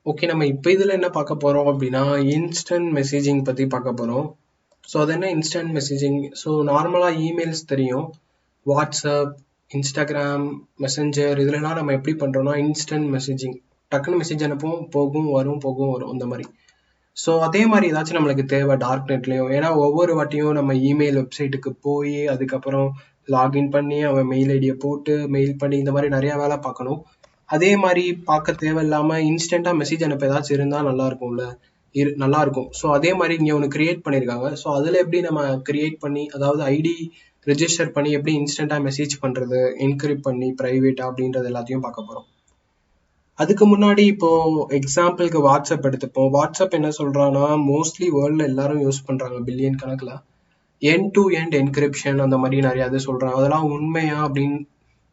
Okay, நம்ம இப்போ இதில் என்ன பார்க்க போகிறோம் அப்படின்னா இன்ஸ்டன்ட் மெசேஜிங் பற்றி பார்க்க போகிறோம். ஸோ அது என்ன இன்ஸ்டன்ட் மெசேஜிங்? ஸோ நார்மலாக இமெயில்ஸ் தெரியும், வாட்ஸ்அப், இன்ஸ்டாகிராம், மெசஞ்சர், இதுலலாம் நம்ம எப்படி பண்ணுறோம்னா இன்ஸ்டன்ட் மெசேஜிங், டக்குன்னு மெசேஜ் அனுப்பும், போகும் வரும், போகும் வரும், இந்த மாதிரி. ஸோ அதே மாதிரி ஏதாச்சும் நம்மளுக்கு தேவை டார்க் நெட்லேயும். ஏன்னா ஒவ்வொரு வாட்டியும் நம்ம இமெயில் வெப்சைட்டுக்கு போய் அதுக்கப்புறம் லாகின் பண்ணி அவன் மெயில் ஐடியை போட்டு மெயில் பண்ணி இந்த மாதிரி நிறையா வேலை பார்க்கணும். அதே மாதிரி பார்க்க தேவையில்லாமல் இன்ஸ்டண்ட்டாக மெசேஜ் அனுப்ப ஏதாச்சும் இருந்தால் நல்லா இருக்கும்ல, நல்லா இருக்கும். ஸோ அதே மாதிரி இங்கே ஒன்று கிரியேட் பண்ணியிருக்காங்க. ஸோ அதில் எப்படி நம்ம கிரியேட் பண்ணி, அதாவது ஐடி ரெஜிஸ்டர் பண்ணி எப்படி இன்ஸ்டண்ட்டாக மெசேஜ் பண்ணுறது, என்கிரிப்ட் பண்ணி ப்ரைவேட்டாக அப்படின்றது எல்லாத்தையும் பார்க்க போகிறோம். அதுக்கு முன்னாடி இப்போ எக்ஸாம்பிளுக்கு வாட்ஸ்அப் எடுத்துப்போம். வாட்ஸ்அப் என்ன சொல்றான்னா, மோஸ்ட்லி வேர்ல்டில் எல்லாரும் யூஸ் பண்றாங்க பில்லியன் கணக்கில், எண்ட் டு எண்ட் என்கிரிப்ஷன் அந்த மாதிரி நிறைய இது சொல்றாங்க. அதெல்லாம் உண்மையா அப்படின்னு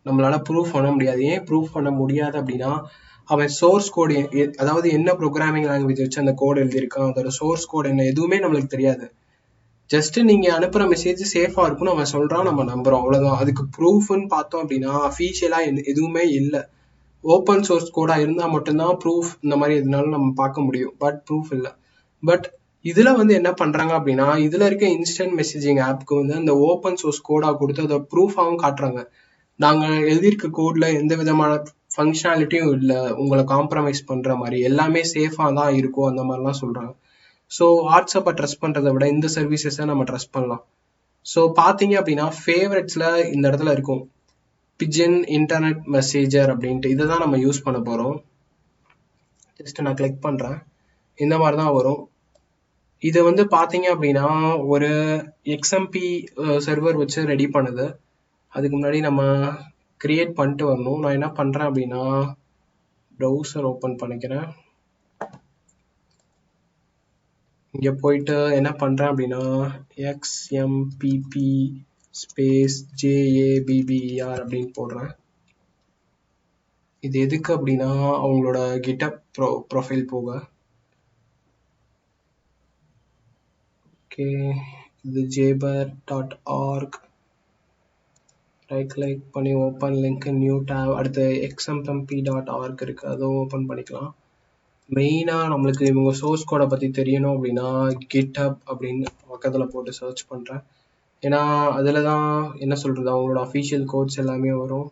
நம்மளால ப்ரூஃப் பண்ண முடியாது. ஏன் ப்ரூஃப் பண்ண முடியாது அப்படின்னா, அவன் சோர்ஸ் கோடு, அதாவது என்ன ப்ரோக்ராமிங் லாங்குவேஜ் வச்சு அந்த கோடு எழுதியிருக்கான், அதோட சோர்ஸ் கோடு என்ன, எதுவுமே நம்மளுக்கு தெரியாது. ஜஸ்ட் நீங்க அனுப்புற மெசேஜ் சேஃபா இருக்கும்னு அவன் சொல்றான், நம்ம நம்புறோம், அவ்வளவுதான். அதுக்கு ப்ரூஃப்னு பார்த்தோம் அப்படின்னா அஃபீஷியலா எதுவுமே இல்லை. ஓப்பன் சோர்ஸ் கோடா இருந்தால் மட்டும்தான் ப்ரூஃப் இந்த மாதிரி எதுனாலும் நம்ம பார்க்க முடியும். பட் ப்ரூஃப் இல்லை. பட் இதுல வந்து என்ன பண்றாங்க அப்படின்னா, இதுல இருக்க இன்ஸ்டன்ட் மெசேஜிங் ஆப்க்கு வந்து அந்த ஓப்பன் சோர்ஸ் கோடா கொடுத்து அதை ப்ரூஃபாகவும் காட்டுறாங்க. நாங்க எழுதியிருக்க கோட்ல எந்த விதமான ஃபங்க்ஷனாலிட்டியும் இல்லை, உங்களை காம்ப்ரமைஸ் பண்ற மாதிரி, எல்லாமே சேஃபா தான் இருக்கும், அந்த மாதிரிலாம் சொல்றாங்க. ஸோ வாட்ஸ்அப்பை ட்ரஸ்ட் பண்றதை விட இந்த சர்வீசஸை நம்ம ட்ரஸ்ட் பண்ணலாம். ஸோ பார்த்தீங்க அப்படின்னா ஃபேவரட்ஸ்ல இந்த இடத்துல இருக்கும் பிஜன் இன்டர்நெட் மெசேஜர் அப்படின்ட்டு. இதை தான் நம்ம யூஸ் பண்ண போகிறோம். ஜஸ்ட் நான் கிளிக் பண்ணுறேன், இந்த மாதிரி தான் வரும். இது வந்து பார்த்தீங்க அப்படின்னா ஒரு XMP சர்வர் வச்சு ரெடி பண்ணுது. அதுக்கு முன்னாடி நம்ம கிரியேட் பண்ணிட்டு வரணும். நான் என்ன பண்ணுறேன் அப்படின்னா ப்ரௌசர் ஓப்பன் பண்ணிக்கிறேன். இங்கே போயிட்டு என்ன பண்ணுறேன் அப்படின்னா XMPP ஸ்பேஸ் JABBER அப்படின்னு போடுறேன். இது எதுக்கு அப்படின்னா அவங்களோட கிட்டப் ப்ரொஃபைல் போக. ஓகே, இது jbar.org. ரைட் கிளிக் பண்ணி ஓப்பன் லிங்க், நியூ டேப். அடுத்து xmp.org இருக்கு, அதுவும் ஓப்பன் பண்ணிக்கலாம். மெயினாக நம்மளுக்கு இவங்க சோர்ஸ் கோடை பற்றி தெரியணும் அப்படின்னா கிட்டப் அப்படின்னு பக்கத்தில் போட்டு சர்ச் பண்ணுறேன். ஏன்னா அதில் தான் என்ன சொல்கிறது, அவங்களோட அஃபீஷியல் கோட்ஸ் எல்லாமே வரும்.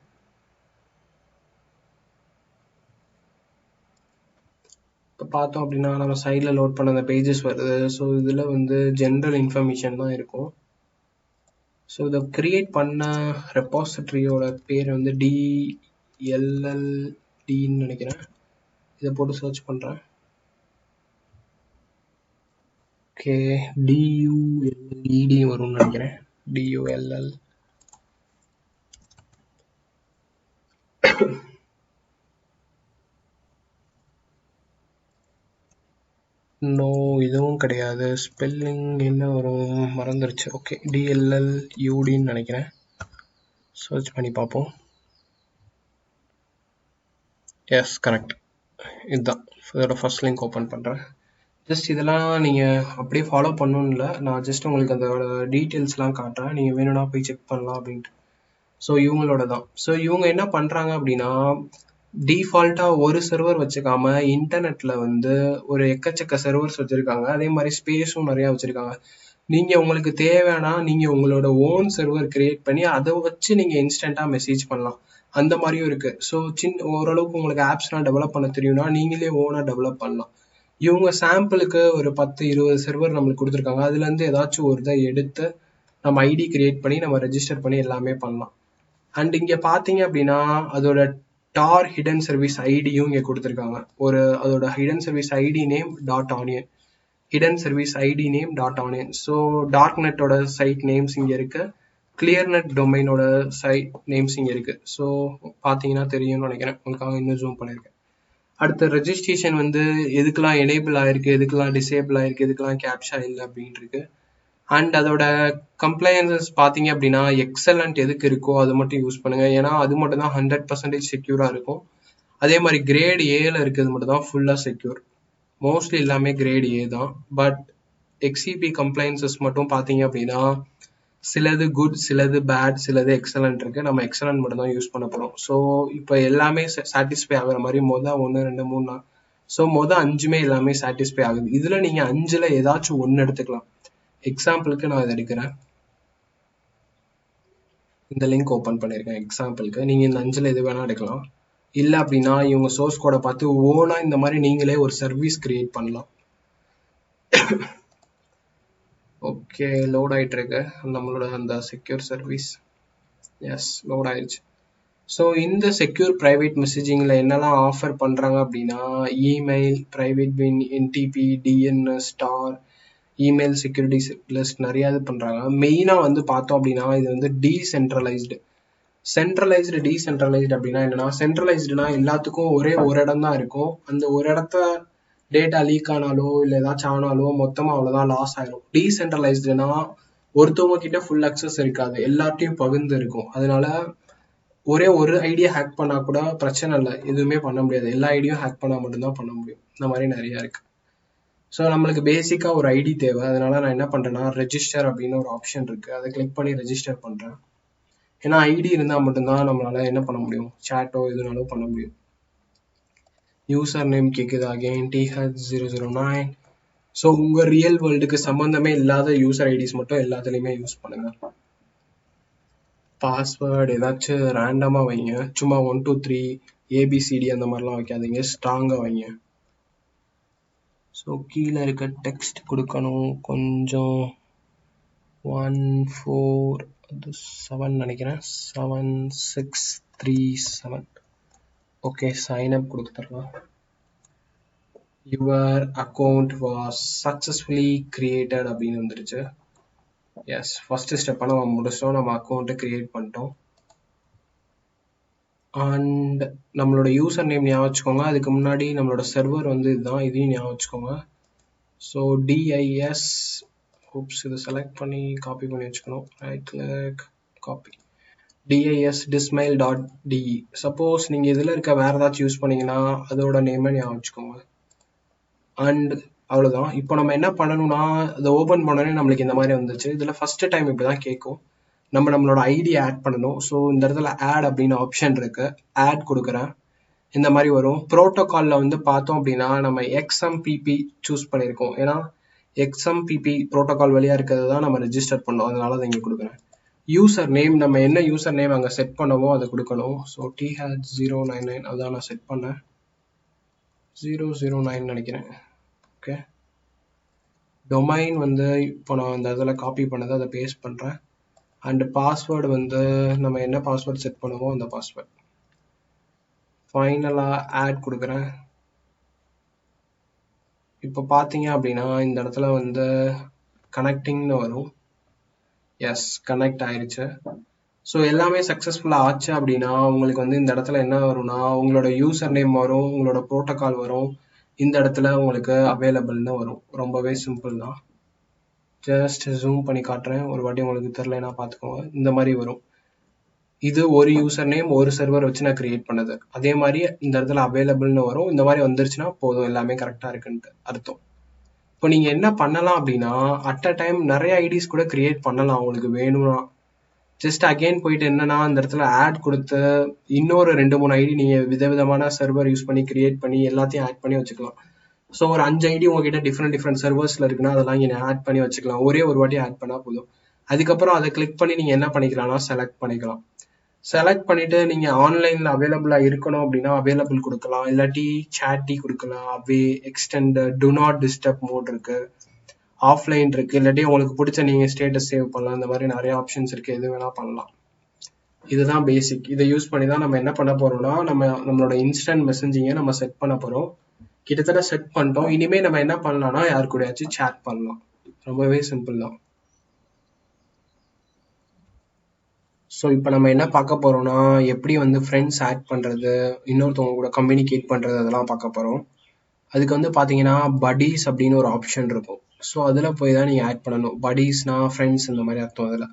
இப்போ பார்த்தோம் அப்படின்னா நம்ம சைடில் லோட் பண்ண அந்த பேஜஸ் வருது. ஸோ இதில் வந்து ஜென்ரல் இன்ஃபர்மேஷன் தான் இருக்கும். ஸோ இதை கிரியேட் பண்ண ரெப்பாசிட்டரியோட பேர் வந்து DLLDன்னு நினைக்கிறேன். இதை போட்டு சர்ச் பண்ணுறேன். ஓகே, DULLED வரும்னு நினைக்கிறேன். DULL. நோ, இதுவும் கிடையாது. ஸ்பெல்லிங் என்ன வரும் மறந்துருச்சு. ஓகே, DLLUDன்னு நினைக்கிறேன். சர்ச் பண்ணி பார்ப்போம். எஸ், கரெக்ட், இதுதான். இதோட ஃபர்ஸ்ட் லிங்க் ஓப்பன் பண்ணுறேன். ஜஸ்ட் இதெல்லாம் நீங்கள் அப்படியே ஃபாலோ பண்ணணும்னு இல்லை, நான் ஜஸ்ட் உங்களுக்கு அதோட டீட்டெயில்ஸ்லாம் காட்டுறேன், நீங்கள் வேணும்னா போய் செக் பண்ணலாம் அப்படின்ட்டு. ஸோ இவங்களோட தான். ஸோ இவங்க என்ன பண்ணுறாங்க அப்படின்னா டிஃபால்ட்டாக ஒரு சர்வர் வச்சுக்காம இன்டர்நெட்டில் வந்து ஒரு எக்கச்சக்க சர்வர்ஸ் வச்சுருக்காங்க. அதே மாதிரி ஸ்பேஸும் நிறையா வச்சுருக்காங்க. நீங்கள் உங்களுக்கு தேவைன்னா நீங்கள் உங்களோட ஓன் சர்வர் கிரியேட் பண்ணி அதை வச்சு நீங்கள் இன்ஸ்டண்ட்டாக மெசேஜ் பண்ணலாம். அந்த மாதிரியும் இருக்குது. ஸோ ஓரளவுக்கு உங்களுக்கு ஆப்ஸ்லாம் டெவலப் பண்ண தெரியும்னா நீங்களே ஓனாக டெவலப் பண்ணலாம். இவங்க சாம்பிளுக்கு ஒரு 10-20 சர்வர் நம்மளுக்கு கொடுத்துருக்காங்க. அதுலேருந்து ஏதாச்சும் ஒரு இதை எடுத்து நம்ம ஐடி கிரியேட் பண்ணி நம்ம ரெஜிஸ்டர் பண்ணி எல்லாமே பண்ணலாம். அண்ட் இங்கே பார்த்தீங்க அப்படின்னா அதோட டார் ஹிடன் சர்வீஸ் ஐடியும் இங்கே கொடுத்துருக்காங்க. அதோட hidden service ID name .onion, hidden service ID name .onion. So dark நெட்டோட சைட் நேம்ஸ் இங்கே இருக்கு, கிளியர் நெட் டொமைனோட சைட் நேம்ஸ் இங்கே இருக்கு. ஸோ பார்த்தீங்கன்னா தெரியும்னு நினைக்கிறேன், உங்களுக்காக இன்னும் ஜூம் பண்ணியிருக்கேன். அடுத்த ரெஜிஸ்ட்ரேஷன் வந்து எதுக்கெல்லாம் எனேபிள் ஆயிருக்கு, எதுக்கெல்லாம் டிசேபிள் ஆயிருக்கு, எதுக்கெல்லாம் கேப்ஷா இல்லை அப்படின்னு இருக்கு. அண்ட் அதோட கம்ப்ளைன்சஸ் பார்த்தீங்க அப்படின்னா எக்ஸலண்ட் எதுக்கு இருக்கோ அது மட்டும் யூஸ் பண்ணுங்க. ஏன்னா அது மட்டும் தான் 100% செக்யூரா இருக்கும். அதே மாதிரி கிரேட் ஏல இருக்கிறது மட்டும் தான் ஃபுல்லா செக்யூர். மோஸ்ட்லி எல்லாமே கிரேட் ஏ தான். பட் XCP கம்ப்ளைன்சஸ் மட்டும் பார்த்தீங்க அப்படின்னா சிலது குட், சிலது பேட், சிலது எக்ஸலண்ட் இருக்கு. நம்ம எக்ஸலண்ட் மட்டும் தான் யூஸ் பண்ண போறோம். ஸோ இப்போ எல்லாமே சாட்டிஸ்ஃபை ஆகிற மாதிரி மொதல் 1 2 3 ஸோ மொதல் 5மே எல்லாமே சாட்டிஸ்ஃபை ஆகுது. இதில் நீங்கள் 5ல் ஏதாச்சும் ஒன்று எடுத்துக்கலாம். எக்ஸாம்பிளுக்கு நான் இதை எடுக்கிறேன். இந்த லிங்க் ஓப்பன் பண்ணியிருக்கேன் எக்ஸாம்பிளுக்கு. நீங்கள் இந்த 5ல் எது வேணால் எடுக்கலாம். இல்லை அப்படின்னா இவங்க சோர்ஸ் கோடை பார்த்து ஓனாக இந்த மாதிரி நீங்களே ஒரு சர்வீஸ் கிரியேட் பண்ணலாம். ஓகே, லோட் ஆகிட்டு இருக்கு நம்மளோட அந்த செக்யூர் சர்வீஸ். எஸ், லோட் ஆயிடுச்சு. ஸோ இந்த செக்யூர் ப்ரைவேட் மெசேஜிங்கில் என்னெல்லாம் ஆஃபர் பண்ணுறாங்க அப்படின்னா email, private bin, NTP, DNS, star, email security list நிறையா இது பண்ணுறாங்க. மெயினாக வந்து பார்த்தோம் அப்படின்னா இது வந்து டீசென்ட்ரலைஸ்டு. சென்ட்ரலைஸ்டு டீசென்ட்ரலைஸ்டு அப்படின்னா என்னன்னா, சென்ட்ரலைஸ்டுனா எல்லாத்துக்கும் ஒரே ஒரு இடம் தான் இருக்கும். அந்த ஒரு இடத்த டேட்டா லீக் ஆனாலோ இல்லை ஏதாச்சும் ஆனாலோ மொத்தமாக அவ்வளோதான் லாஸ் ஆயிடும். டீசென்ட்ரலைஸ்டுனா ஒருத்தவங்க கிட்ட ஃபுல் அக்சஸ் இருக்காது, எல்லாத்தையும் பகிர்ந்து இருக்கும். அதனால ஒரே ஒரு ஐடியா ஹேக் பண்ணா கூட பிரச்சனை இல்லை, எதுவுமே பண்ண முடியாது. எல்லா ஐடியும் ஹேக் பண்ணால் மட்டும்தான் பண்ண முடியும். இந்த மாதிரி நிறையா இருக்கு. ஸோ நம்மளுக்கு பேசிக்காக ஒரு ஐடி தேவை. அதனால நான் என்ன பண்ணுறேன்னா ரெஜிஸ்டர் அப்படின்னு ஒரு ஆப்ஷன் இருக்கு, அதை கிளிக் பண்ணி ரெஜிஸ்டர் பண்ணுறேன். ஏன்னா ஐடி இருந்தால் மட்டும்தான் நம்மளால என்ன பண்ண முடியும், சேட்டோ எதுனாலும் பண்ண முடியும். யூசர் நேம் கேட்குது, அகைன் TH009. ஸோ உங்கள் ரியல் வேர்ல்டுக்கு சம்மந்தமே இல்லாத யூசர் ஐடிஸ் மட்டும் எல்லாத்துலேயுமே யூஸ் பண்ணுங்க. பாஸ்வேர்டு ஏதாச்சும் ரேண்டமாக வைங்க, சும்மா 1 2 3 ABCD அந்த மாதிரிலாம் வைக்காதீங்க, ஸ்ட்ராங்காக வைங்க. ஸோ கீழே இருக்க டெக்ஸ்ட் கொடுக்கணும் கொஞ்சம். 147 நினைக்கிறேன், 7637. ஓகே, சைன்அப் கொடுத்துடலாம். Your account was successfully created அப்படின்னு வந்துருச்சு. எஸ், ஃபர்ஸ்ட் ஸ்டெப்பை நம்ம முடிச்சிட்டோம், நம்ம அக்கௌண்ட்டை கிரியேட் பண்ணிட்டோம். அண்ட் நம்மளோட யூசர் நேம் ஞாபகம் வச்சுக்கோங்க. அதுக்கு முன்னாடி நம்மளோட சர்வர் வந்து இதுதான், இதையும் ஞாபகம் வச்சுக்கோங்க. ஸோ டிஐஎஸ் இதை செலக்ட் பண்ணி காப்பி பண்ணி வச்சுக்கணும். Right click, copy, DIS dismail.de. Suppose நீங்கள் இதில் இருக்க வேறு ஏதாச்சும் யூஸ் பண்ணீங்கன்னா அதோட நேமை ஞாபகம் வச்சுக்கோங்க. அண்ட் அவ்வளோதான். இப்போ நம்ம என்ன பண்ணணும்னா அதை ஓப்பன் பண்ணோன்னே நம்மளுக்கு இந்த மாதிரி வந்துச்சு. இதில் ஃபஸ்ட்டு டைம் இப்படி தான் கேட்கும். நம்மளோட ஐடி ஆட் பண்ணணும். ஸோ இந்த இடத்துல ஆட் அப்படின்னு ஆப்ஷன் இருக்கு, ஆட் கொடுக்குறேன். இந்த மாதிரி வரும். ப்ரோட்டோகாலில் வந்து பார்த்தோம் அப்படின்னா நம்ம XMPP சூஸ் பண்ணியிருக்கோம். ஏன்னா XMPP ப்ரோட்டோகால் வழியாக இருக்கிறது தான் நம்ம ரெஜிஸ்டர் பண்ணோம், அதனால அதை இங்கே கொடுக்குறேன். யூசர் நேம் நம்ம என்ன யூசர் நேம் அங்கே செட் பண்ணவோ அதை கொடுக்கணும். ஸோ TH099 அதான் நான் செட் பண்ணேன், 009 நினைக்கிறேன். ஓகே, டொமைன் வந்து இப்போ நான் அந்த இதில் காப்பி பண்ணதை அதை பேஸ்ட் பண்ணுறேன். அண்ட் பாஸ்வேர்டு வந்து நம்ம என்ன பாஸ்வேர்டு செட் பண்ணுவோம் அந்த பாஸ்வேர்டு. ஃபைனலாக ஆட் கொடுக்குறேன். இப்போ பார்த்தீங்க அப்படின்னா இந்த இடத்துல வந்து கனெக்டிங்னு வரும். எஸ், கனெக்ட் ஆயிடுச்சு. ஸோ எல்லாமே சக்ஸஸ்ஃபுல்லாக ஆச்சு அப்படின்னா உங்களுக்கு வந்து இந்த இடத்துல என்ன வரும்னா உங்களோட யூசர் நேம் வரும், உங்களோட ப்ரோட்டோகால் வரும், இந்த இடத்துல உங்களுக்கு அவைலபிள்னு வரும். ரொம்பவே சிம்பிள் தான். ஜஸ்ட் ஜூம் பண்ணி காட்டுறேன், ஒரு வாட்டி உங்களுக்கு தெரிலனா பார்த்துக்கோங்க. இந்த மாதிரி வரும். இது ஒரு யூசர் நேம் ஒரு சர்வர் வச்சு நான் கிரியேட் பண்ணது. அதே மாதிரி இந்த இடத்துல அவைலபிள்னு வரும். இந்த மாதிரி வந்துருச்சுன்னா போதும், எல்லாமே கரெக்டாக இருக்குன்ட்டு அர்த்தம். இப்போ நீங்கள் என்ன பண்ணலாம் அப்படின்னா அட் அ டைம் நிறைய ஐடிஸ் கூட கிரியேட் பண்ணலாம் உங்களுக்கு வேணும்னா. ஜஸ்ட் அகெயின் போயிட்டு என்னன்னா இந்த இடத்துல ஆட் கொடுத்து இன்னொரு 2-3 ஐடி நீங்கள் விதவிதமான சர்வர் யூஸ் பண்ணி கிரியேட் பண்ணி எல்லாத்தையும் ஆட் பண்ணி வச்சுக்கலாம். ஸோ ஒரு 5 ஐடி உங்ககிட்ட டிஃப்ரெண்ட் சர்வர்ஸில் இருக்குன்னா அதெல்லாம் இங்கே ஆட் பண்ணி வச்சுக்கலாம். ஒரே ஒரு வாட்டி ஆட் பண்ணால் போதும். அதுக்கப்புறம் அதை கிளிக் பண்ணி நீங்கள் என்ன பண்ணிக்கலாம்னா செலக்ட் பண்ணிக்கலாம். செலக்ட் பண்ணிட்டு நீங்கள் ஆன்லைனில் அவைலபிளாக இருக்கணும் அப்படின்னா அவைலபிள் கொடுக்கலாம், இல்லாட்டி சேட்டி கொடுக்கலாம், away, extend, do not disturb mode இருக்கு, ஆஃப்லைன் இருக்கு, இல்லாட்டி உங்களுக்கு பிடிச்ச நீங்கள் ஸ்டேட்டஸ் சேவ் பண்ணலாம். இந்த மாதிரி நிறைய ஆப்ஷன்ஸ் இருக்கு, எது வேணா பண்ணலாம். இதுதான் பேசிக். இதை யூஸ் பண்ணி தான் நம்ம என்ன பண்ண போறோம்னா நம்மளோட இன்ஸ்டன்ட் மெசேஜிங்கை நம்ம செட் பண்ண போறோம். கிட்டத்தட்ட செட் பண்ணிட்டோம். இனிமே நம்ம என்ன பண்ணலாம்னா யாரு கூடயாச்சும் சேட் பண்ணலாம். ரொம்பவே சிம்பிள் தான். ஸோ இப்போ நம்ம என்ன பார்க்க போறோம்னா எப்படி வந்து ஃப்ரெண்ட்ஸ் ஆட் பண்ணுறது, இன்னொருத்தவங்க கூட கம்யூனிகேட் பண்ணுறது, அதெல்லாம் பார்க்க போகிறோம். அதுக்கு வந்து பார்த்தீங்கன்னா buddies அப்படின்னு ஒரு ஆப்ஷன் இருக்கும். ஸோ அதில் போய் தான் நீங்கள் ஆட் பண்ணணும். buddiesனா ஃப்ரெண்ட்ஸ் இந்த மாதிரி அர்த்தம் அதில்.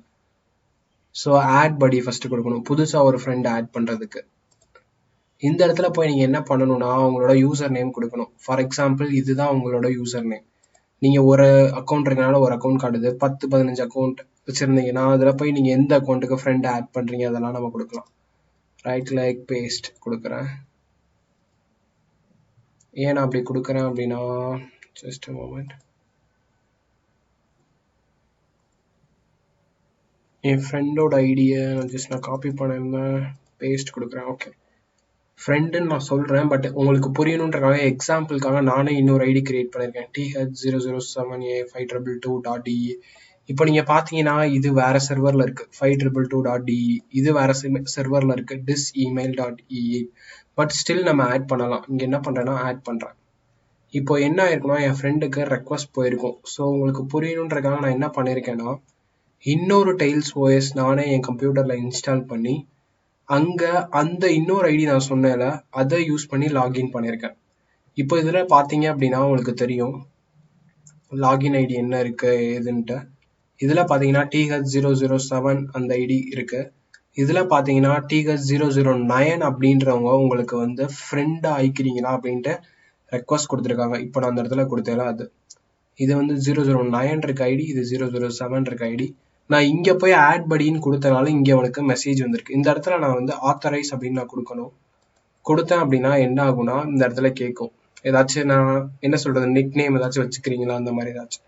ஸோ ஆட் buddy ஃபஸ்ட்டு கொடுக்கணும் புதுசாக ஒரு ஃப்ரெண்ட் ஆட் பண்ணுறதுக்கு. இந்த இடத்துல போய் நீங்கள் என்ன பண்ணணும்னா உங்களோட யூசர் நேம் கொடுக்கணும். ஃபார் எக்ஸாம்பிள் இதுதான் உங்களோட யூசர் நேம். நீங்கள் ஒரு அக்கௌண்ட் இருக்கனால ஒரு அக்கௌண்ட் காட்டுது. 10-15 அக்கௌண்ட் வச்சுருந்தீங்கன்னா அதில் போய் நீங்கள் எந்த அக்கௌண்ட்டுக்கு ஃப்ரெண்ட் ஆட் பண்ணுறீங்க அதெல்லாம் நம்ம கொடுக்கலாம். ரைட் கிளிக், பேஸ்ட் கொடுக்குறேன். ஏன் நான் அப்படி கொடுக்குறேன் அப்படின்னா, ஜஸ்ட் மூமெண்ட், என் ஃப்ரெண்டோட ஐடியை ஜஸ்ட் நான் காப்பி பண்ணிருந்தேன், பேஸ்ட் கொடுக்குறேன். ஓகே, ஃப்ரெண்டுன்னு நான் சொல்கிறேன், பட் உங்களுக்கு புரியணுன்றக்காக எக்ஸாம்பிளுக்காக நானே இன்னொரு ஐடி கிரியேட் பண்ணியிருக்கேன், TH007A5222.de. இப்போ நீங்கள் பார்த்தீங்கன்னா இது வேற சர்வரில் இருக்குது, 5222.de. இது வேற சர்வரில் இருக்குது, disemail.ee. பட் ஸ்டில் நம்ம ஆட் பண்ணலாம். இங்கே என்ன பண்ணுறேன்னா ஆட் பண்ணுறேன். இப்போ என்ன ஆயிருக்குன்னா என் ஃப்ரெண்டுக்கு ரெக்வஸ்ட் போயிருக்கும். ஸோ உங்களுக்கு புரியணுன்றக்காக நான் என்ன பண்ணியிருக்கேன்னா, இன்னொரு டைல்ஸ் ஓஎஸ் நானே என் கம்ப்யூட்டரில் இன்ஸ்டால் பண்ணி அங்கே அந்த இன்னொரு ஐடி நான் சொன்னேன்ல அதை யூஸ் பண்ணி லாகின் பண்ணியிருக்கேன். இப்போ இதில் பார்த்தீங்க அப்படின்னா உங்களுக்கு தெரியும் லாகின் ஐடி என்ன இருக்குது ஏதுன்ட்டு. இதில் பார்த்தீங்கன்னா TH007 அந்த ஐடி இருக்குது. இதில் பார்த்தீங்கன்னா TH009 அப்படின்றவங்க உங்களுக்கு வந்து ஃப்ரெண்டாக ஆயிக்கிறீங்களா அப்படின்ட்டு ரெக்வஸ்ட் கொடுத்துருக்காங்க. இப்போ நான் அந்த இடத்துல கொடுத்தேல அது, இது வந்து 009 இருக்க ஐடி, இது 007 இருக்க ஐடி. நான் இங்கே போய் ஆட் படின்னு கொடுத்தனால இங்கே உனக்கு மெசேஜ் வந்திருக்கு. இந்த இடத்துல நான் வந்து ஆத்தரைஸ் அப்படின்னு நான் கொடுக்கணும். கொடுத்தேன் அப்படின்னா என்ன ஆகும்னா இந்த இடத்துல கேட்கும் ஏதாச்சும் நான் என்ன சொல்கிறது நிக் நேம் ஏதாச்சும் வச்சுக்கிறீங்களா அந்த மாதிரி ஏதாச்சும்.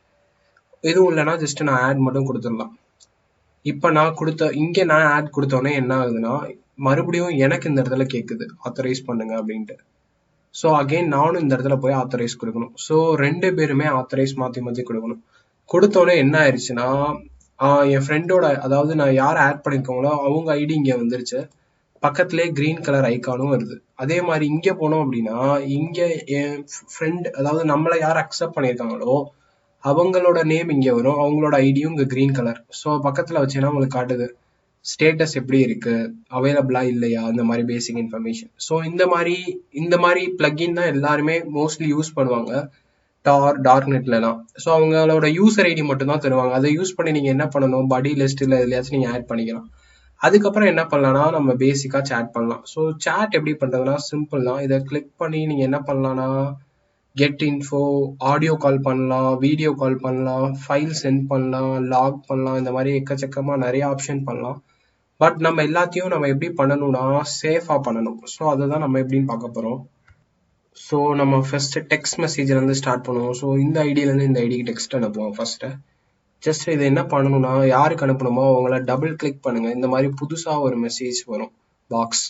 எதுவும் இல்லைனா ஜஸ்ட் நான் ஆட் மட்டும் கொடுத்துடலாம். இப்போ நான் இங்கே நான் ஆட் கொடுத்தோன்னே என்ன ஆகுதுன்னா மறுபடியும் எனக்கு இந்த இடத்துல கேட்குது ஆத்தரைஸ் பண்ணுங்க அப்படின்ட்டு. ஸோ அகெயின் நானும் இந்த இடத்துல போய் ஆத்தரைஸ் கொடுக்கணும். ஸோ ரெண்டு பேருமே ஆத்தரைஸ் மாற்றி மாற்றி கொடுக்கணும். கொடுத்தோன்னே என்ன ஆயிடுச்சுன்னா என் ஃப்ரெண்டோட அதாவது நான் யாரை ஆட் பண்ணியிருக்கோங்களோ அவங்க ஐடி இங்கே வந்துருச்சு. பக்கத்துலேயே க்ரீன் கலர் ஐக்கானும் வருது. அதே மாதிரி இங்கே போனோம் அப்படின்னா இங்கே என் ஃப்ரெண்ட் அதாவது நம்மளை யார் அக்செப்ட் பண்ணியிருக்காங்களோ அவங்களோட நேம் இங்கே வரும், அவங்களோட ஐடியும் இங்கே க்ரீன் கலர். ஸோ பக்கத்தில் வச்சேன்னா உங்களுக்கு காட்டுது ஸ்டேட்டஸ் எப்படி இருக்கு, அவைலபிளா இல்லையா, இந்த மாதிரி பேசிக் இன்ஃபர்மேஷன். ஸோ இந்த மாதிரி பிளக்இன் தான் எல்லாருமே மோஸ்ட்லி யூஸ் பண்ணுவாங்க டார்க் நெட்லலாம். ஸோ அவங்களோட யூசர் ஐடி மட்டும் தான் தருவாங்க. அதை யூஸ் பண்ணி நீங்கள் என்ன பண்ணணும், படி லிஸ்ட் இல்லை எதுலையாச்சும் நீங்கள் ஆட் பண்ணிக்கலாம். அதுக்கப்புறம் என்ன பண்ணலாம்னா நம்ம பேசிக்காக சேட் பண்ணலாம். ஸோ சேட் எப்படி பண்ணுறதுனா சிம்பிள் தான். இதை கிளிக் பண்ணி நீங்கள் என்ன பண்ணலாம்னா கெட் இன்ஃபோ, ஆடியோ கால் பண்ணலாம், வீடியோ கால் பண்ணலாம், ஃபைல் சென்ட் பண்ணலாம், லாக் பண்ணலாம், இந்த மாதிரி எக்கச்சக்கமாக நிறைய ஆப்ஷன் பண்ணலாம். பட் நம்ம எல்லாத்தையும் நம்ம எப்படி பண்ணணும்னா சேஃபாக பண்ணணும். ஸோ அதை தான் நம்ம எப்படின்னு பார்க்க போகிறோம். ஸோ நம்ம ஃபர்ஸ்ட் டெக்ஸ்ட் மெசேஜ்லேருந்து ஸ்டார்ட் பண்ணுவோம். ஸோ இந்த ஐடியிலேருந்து இந்த ஐடிக்கு டெக்ஸ்ட் அனுப்புவோம் ஃபர்ஸ்ட்டு. ஜஸ்ட் இதை என்ன பண்ணணும்னா யாருக்கு அனுப்பணுமோ அவங்கள டபுள் கிளிக் பண்ணுங்க. இந்த மாதிரி புதுசாக ஒரு மெசேஜ் வரும் பாக்ஸ்.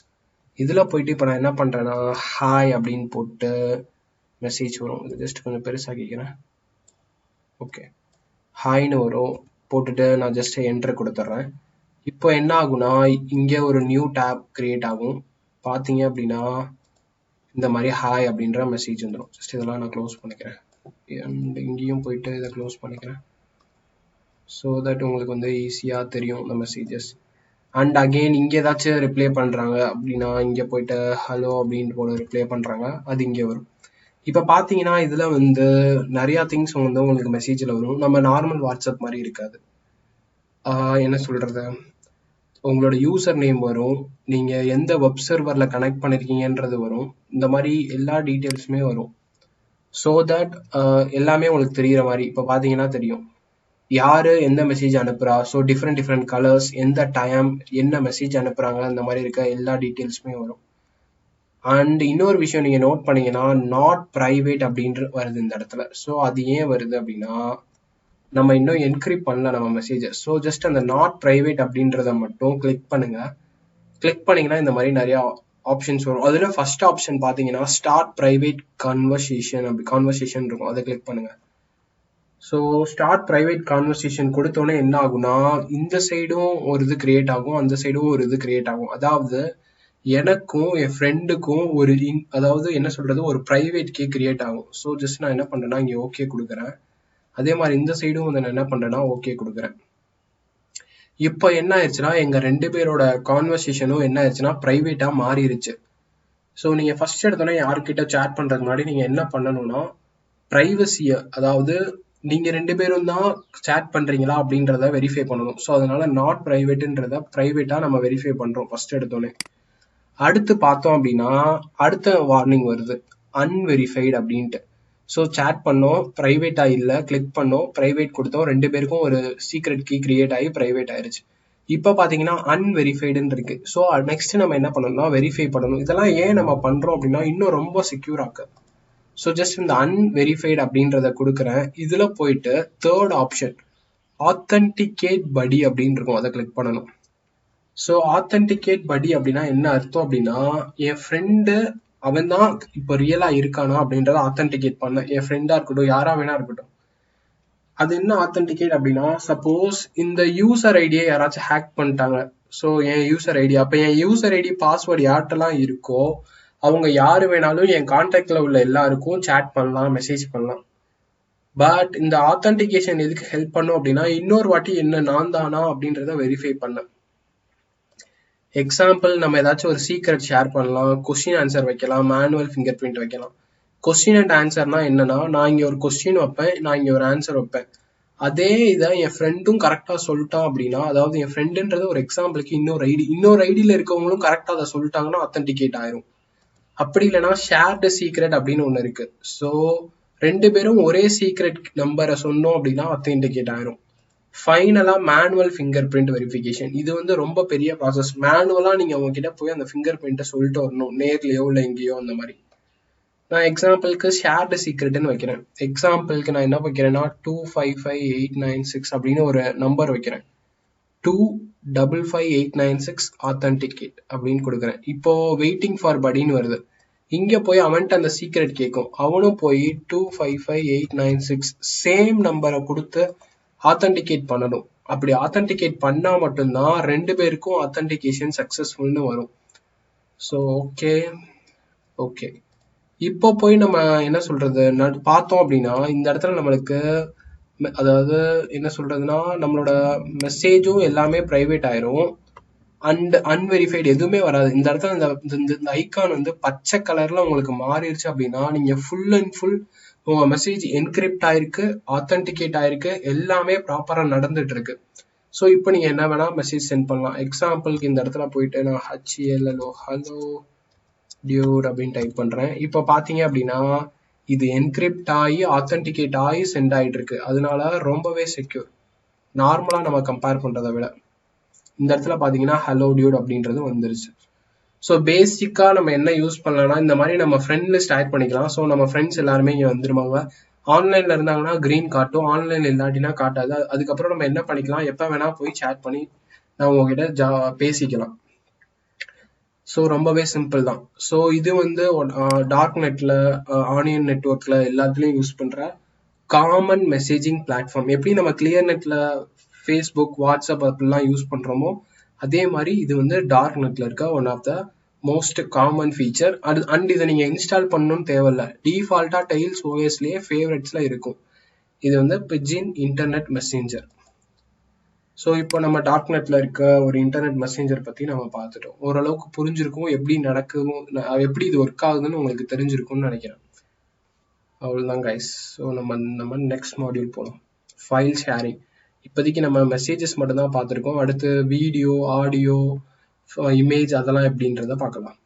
இதில் போயிட்டு இப்போ நான் என்ன பண்ணுறேன்னா ஹாய் அப்படின்னு போட்டு மெசேஜ் வரும். இது ஜஸ்ட் கொஞ்சம் பெருசாகிக்கிறேன். ஓகே, ஹாய்னு வரும். போட்டுட்டு நான் ஜஸ்ட் என்டர் கொடுத்துட்றேன். இப்போ என்ன ஆகும்னா இங்கே ஒரு நியூ டேப் கிரியேட் ஆகும். பார்த்தீங்க அப்படின்னா இந்த மாதிரி ஹாய் அப்படின்ற மெசேஜ் வந்துடும். ஜஸ்ட் இதெல்லாம் நான் க்ளோஸ் பண்ணிக்கிறேன் அண்ட் இங்கேயும் போயிட்டு இதை க்ளோஸ் பண்ணிக்கிறேன். ஸோ தட் உங்களுக்கு வந்து ஈஸியாக தெரியும் இந்த மெசேஜஸ். அண்ட் அகெயின் இங்கே ஏதாச்சும் ரிப்ளை பண்ணுறாங்க அப்படின்னா இங்கே போயிட்டு ஹலோ அப்படின்ட்டு போல ரிப்ளை பண்ணுறாங்க, அது இங்கே வரும். இப்போ பார்த்தீங்கன்னா இதில் வந்து நிறையா திங்ஸ் வந்து உங்களுக்கு மெசேஜில் வரும். நம்ம நார்மல் வாட்ஸ்அப் மாதிரி இருக்காது. என்ன சொல்கிறது, உங்களோட யூசர் நேம் வரும், நீங்கள் எந்த வெப் சர்வரில் கனெக்ட் பண்ணியிருக்கீங்கன்றது வரும், இந்த மாதிரி எல்லா டீட்டெயில்ஸுமே வரும். ஸோ தட் எல்லாமே உங்களுக்கு தெரிகிற மாதிரி இப்போ பார்த்தீங்கன்னா தெரியும் யார் எந்த மெசேஜ் அனுப்புகிறா. ஸோ டிஃப்ரெண்ட் கலர்ஸ், எந்த டைம், என்ன மெசேஜ் அனுப்புகிறாங்க, அந்த மாதிரி இருக்க எல்லா டீட்டெயில்ஸுமே வரும். அண்ட் இன்னொரு விஷயம் நீங்கள் நோட் பண்ணீங்கன்னா நாட் ப்ரைவேட் அப்படின்ற வருது இந்த இடத்துல. ஸோ அது ஏன் வருது அப்படின்னா நம்ம இன்னும் என்கிரிப்ட் பண்ணல நம்ம மெசேஜை. ஸோ ஜஸ்ட் அந்த நாட் ப்ரைவேட் அப்படின்றத மட்டும் கிளிக் பண்ணுங்க. கிளிக் பண்ணீங்கன்னா இந்த மாதிரி நிறையா ஆப்ஷன்ஸ் வரும். அதில் ஃபர்ஸ்ட் ஆப்ஷன் பார்த்தீங்கன்னா ஸ்டார்ட் ப்ரைவேட் கான்வர்சேஷன் இருக்கும், அதை கிளிக் பண்ணுங்க. ஸோ ஸ்டார்ட் ப்ரைவேட் கான்வர்சேஷன் கொடுத்தோன்னே என்ன ஆகும்னா இந்த சைடும் ஒரு இது கிரியேட் ஆகும், அந்த சைடும் ஒரு இது கிரியேட் ஆகும். அதாவது எனக்கும் என் ஃப்ரெண்டுக்கும் அதாவது என்ன சொல்றது ஒரு ப்ரைவேட் கீ கிரியேட் ஆகும். ஸோ ஜஸ்ட் நான் என்ன பண்றேன்னா இங்கே ஓகே கொடுக்குறேன். அதே மாதிரி இந்த சைடும் வந்து நான் என்ன பண்றேன்னா ஓகே கொடுக்குறேன். இப்போ என்ன ஆயிடுச்சுன்னா எங்க ரெண்டு பேரோட கான்வர்சேஷனும் என்ன ஆயிடுச்சுன்னா ப்ரைவேட்டா மாறிடுச்சு. ஸோ நீங்க ஃபர்ஸ்ட் எடுத்தோன்னே யார்கிட்ட சேட் பண்றதுக்கு முன்னாடி நீங்க என்ன பண்ணணும்னா ப்ரைவசியை, அதாவது நீங்க ரெண்டு பேரும் தான் சேட் பண்றீங்களா அப்படின்றத வெரிஃபை பண்ணணும். ஸோ அதனால நாட் ப்ரைவேட்ன்றத ப்ரைவேட்டா நம்ம வெரிஃபை பண்றோம் ஃபர்ஸ்ட் எடுத்தோன்னே. அடுத்து பார்த்தோம் அப்படின்னா அடுத்த வார்னிங் வருது அன்வெரிஃபைடு அப்படின்ட்டு. ஸோ சேட் பண்ணோம், ப்ரைவேட்டா இல்லை, கிளிக் பண்ணோம், ப்ரைவேட் கொடுத்தோம், ரெண்டு பேருக்கும் ஒரு சீக்ரெட் கீ கிரியேட் ஆகி ப்ரைவேட் ஆயிருச்சு. இப்போ பார்த்தீங்கன்னா அன்வெரிஃபைடுன்னு இருக்கு. ஸோ நெக்ஸ்ட் நம்ம என்ன பண்ணணும்னா வெரிஃபை பண்ணணும். இதெல்லாம் ஏன் நம்ம பண்றோம் அப்படின்னா இன்னும் ரொம்ப செக்யூர் ஆக்க. ஸோ ஜஸ்ட் இந்த அன்வெரிஃபைடு அப்படின்றத கொடுக்குறேன். இதில் போயிட்டு தேர்ட் ஆப்ஷன் ஆத்தன்டிகேட் படி அப்படின்னு இருக்கும், அதை கிளிக் பண்ணணும். ஸோ ஆத்தன்டிகேட் படி அப்படின்னா என்ன அர்த்தம் அப்படின்னா, என் ஃப்ரெண்டு அவன் தான் இப்போ ரியலா இருக்கானா அப்படின்றத ஆத்தன்டிகேட் பண்ண. என் ஃப்ரெண்டா இருக்கட்டும், யாரா வேணா இருக்கட்டும். அது என்ன ஆத்தன்டிகேட் அப்படின்னா, சப்போஸ் இந்த யூசர் ஐடியை யாராச்சும் ஹேக் பண்ணிட்டாங்க. ஸோ என் யூசர் ஐடி, அப்போ என் யூசர் ஐடி பாஸ்வேர்டு யார்ட்டெல்லாம் இருக்கோ அவங்க யாரு வேணாலும் என் கான்டாக்ட்ல உள்ள எல்லாருக்கும் சேட் பண்ணலாம், மெசேஜ் பண்ணலாம். பட் இந்த ஆத்தன்டிகேஷன் எதுக்கு ஹெல்ப் பண்ணும் அப்படின்னா, இன்னொரு வாட்டி என்ன நான் தானா அப்படின்றத வெரிஃபை பண்ண. எக்ஸாம்பிள், நம்ம ஏதாச்சும் ஒரு சீக்ரெட் ஷேர் பண்ணலாம், கொஸ்டின் ஆன்சர் வைக்கலாம், மேனுவல் ஃபிங்கர் பிரிண்ட் வைக்கலாம். கொஸ்டின் அண்ட் ஆன்சர்னா என்னன்னா, நான் இங்க ஒரு கொஸ்டின் வைப்பேன், நான் இங்க ஒரு ஆன்சர் வைப்பேன். அதே இதை என் ஃப்ரெண்டும் கரெக்டா சொல்லிட்டான் அப்படின்னா, அதாவது என் ஃப்ரெண்டுன்றது ஒரு எக்ஸாம்பிளுக்கு இன்னொரு ஐடியில இருக்கவங்களும் கரெக்டா அதை சொல்லிட்டாங்கன்னா ஆத்தன்டிகேட் ஆயிரும். அப்படி இல்லைன்னா ஷேர்டு சீக்ரெட் அப்படின்னு ஒண்ணு இருக்கு. ஸோ 2 பேரும் ஒரே சீக்ரெட் நம்பரை சொன்னோம் அப்படின்னா ஆத்தன்டிகேட் ஆயிரும். ஃபைனலா மேனுவல் ஃபிங்கர் பிரிண்ட் வெரிஃபிகேஷன். இது வந்து ரொம்ப பெரிய ப்ராசஸ். மேனுவலா நீங்க அவங்க கிட்ட போய் அந்த ஃபிங்கர் பிரிண்ட்டை சொல்லிட்டு வரணும், நேர்லயோ இல்லை எங்கேயோ அந்த மாதிரி. நான் எக்ஸாம்பிளுக்கு ஷேர்டு சீக்ரெட்னு வைக்கிறேன். எக்ஸாம்பிளுக்கு நான் என்ன வைக்கிறேன்னா 255896 அப்படின்னு ஒரு நம்பர் வைக்கிறேன். 255896 ஆத்தன்டிகேட் அப்படின்னு கொடுக்குறேன். இப்போ வெயிட்டிங் ஃபார் படின்னு வருது. இங்க போய் அவன்கிட்ட அந்த சீக்ரெட் கேட்கும். அவனும் போய் 255896 சேம் நம்பரை கொடுத்து ஆத்தன்டிகேட் பண்ணணும். அப்படி ஆத்தன்டிகேட் பண்ணா மட்டும்தான் 2 பேருக்கும் ஆத்தன்டிகேஷன் சக்சஸ்ஃபுல்னு வரும். ஸோ ஓகே இப்போ போய் நம்ம என்ன சொல்றது பார்த்தோம் அப்படின்னா, இந்த இடத்துல நம்மளுக்கு அதாவது என்ன சொல்றதுன்னா, நம்மளோட மெசேஜும் எல்லாமே பிரைவேட் ஆயிரும் அண்ட் அன்வெரிஃபைடு எதுவுமே வராது. இந்த இடத்துல இந்த ஐகான் வந்து பச்சை கலர்ல உங்களுக்கு மாறிடுச்சு அப்படின்னா, நீங்க ஃபுல் அண்ட் ஃபுல் உங்க மெசேஜ் என்கிரிப்ட் ஆயிருக்கு, ஆத்தன்டிகேட் ஆயிருக்கு, எல்லாமே ப்ராப்பரா நடந்துட்டு இருக்கு. ஸோ இப்போ நீங்க என்ன வேணா மெசேஜ் சென்ட் பண்ணலாம். எக்ஸாம்பிளுக்கு இந்த இடத்துல போயிட்டு நான் HLLO ஹலோ டியூட் அப்படின்னு டைப் பண்றேன். இப்போ பாத்தீங்க அப்படின்னா இது என்கிரிப்ட் ஆகி ஆத்தன்டிகேட் ஆகி சென்ட் ஆயிட்டு இருக்கு. அதனால ரொம்பவே செக்யூர், நார்மலா நம்ம கம்பேர் பண்றதை விட. இந்த இடத்துல பாத்தீங்கன்னா ஹலோ டியூட் அப்படின்றது வந்துருச்சு. ஸோ பேசிக்கா நம்ம என்ன யூஸ் பண்ணலாம்னா, இந்த மாதிரி நம்ம ஃப்ரெண்ட் லிஸ்ட் ஆட் பண்ணிக்கலாம். ஸோ நம்ம ஃப்ரெண்ட்ஸ் எல்லாருமே இங்க வந்துருவாங்க. ஆன்லைன்ல இருந்தாங்கன்னா கிரீன் காட்டும், ஆன்லைன்ல இல்லாட்டினா காட்டாது. அதுக்கப்புறம் நம்ம என்ன பண்ணிக்கலாம், எப்ப வேணா போய் சேட் பண்ணி நம்ம உங்ககிட்ட பேசிக்கலாம். ஸோ ரொம்பவே சிம்பிள் தான். ஸோ இது வந்து டார்க் நெட்ல, ஆனியன் நெட்ஒர்க்ல எல்லாத்துலயும் யூஸ் பண்ற காமன் மெசேஜிங் பிளாட்ஃபார்ம். எப்படி நம்ம கிளியர் நெட்ல ஃபேஸ்புக், வாட்ஸ்அப் அப்படிலாம் யூஸ் பண்றோமோ அதே மாதிரி இது வந்து டார்க் நெட்ல இருக்க one of the most common feature. And இதை நீங்க இன்ஸ்டால் பண்ணணும்னு தேவையில்ல, டிஃபால்ட்டா டைல்ஸ் ஓஎஸ்லயே ஃபேவரட்ஸ்ல இருக்கும். இது வந்து பிஜின் இன்டர்நெட் மெசேஞ்சர். ஸோ இப்போ நம்ம டார்க் நெட்ல இருக்க ஒரு இன்டர்நெட் மெசேஞ்சர் பத்தி நம்ம பார்த்துட்டோம். ஓரளவுக்கு புரிஞ்சிருக்கும், எப்படி நடக்கும், எப்படி இது ஒர்க் ஆகுதுன்னு உங்களுக்கு தெரிஞ்சிருக்கும்னு நினைக்கிறேன். அவ்வளவுதான் கைஸ். ஸோ நம்ம நெக்ஸ்ட் மாடியூல் போகலாம், ஃபைல் ஷேரிங். இப்போதைக்கு நம்ம மெசேஜஸ் மட்டும் தான் பார்த்துருக்கோம். அடுத்து வீடியோ, ஆடியோ, இமேஜ் அதெல்லாம் எப்படின்றத பார்க்கலாம்.